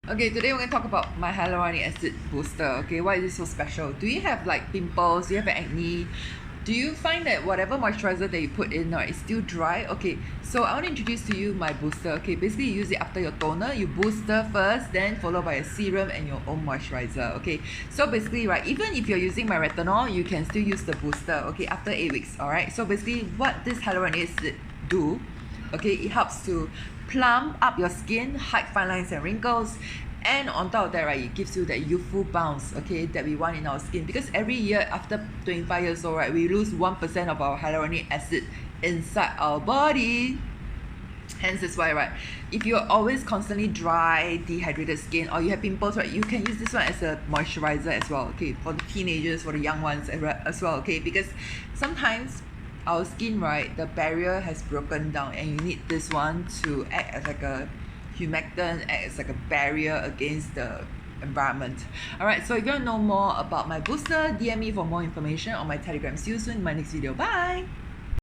Okay, today we're going to talk about my hyaluronic acid booster. Okay, why is it so special? Do you have like pimples? Do you have acne? Do you find that whatever moisturizer that you put in is still dry? Okay, so I want to introduce to you my booster. Okay, basically you use it after your toner. You booster first, then followed by a serum and your own moisturizer. Okay, so basically, right, even if you're using my retinol, you can still use the booster. Okay, after 8 weeks. All right. So basically, what this hyaluronic acid do? Okay, it helps to plump up your skin, hide fine lines and wrinkles, and on top of that, right, it gives you that youthful bounce, okay, that we want in our skin. Because every year after 25 years old, right, we lose 1% of our hyaluronic acid inside our body. Hence that's why, right, if you're always constantly dry, dehydrated skin, or you have pimples, right, you can use this one as a moisturizer as well, okay, for the teenagers, for the young ones as well, okay, because sometimes our skin, right, the barrier has broken down and you need this one to act as like a humectant, act as like a barrier against the environment. Alright, so if you want to know more about my booster, DM me for more information on my Telegram. See you soon in my next video. Bye!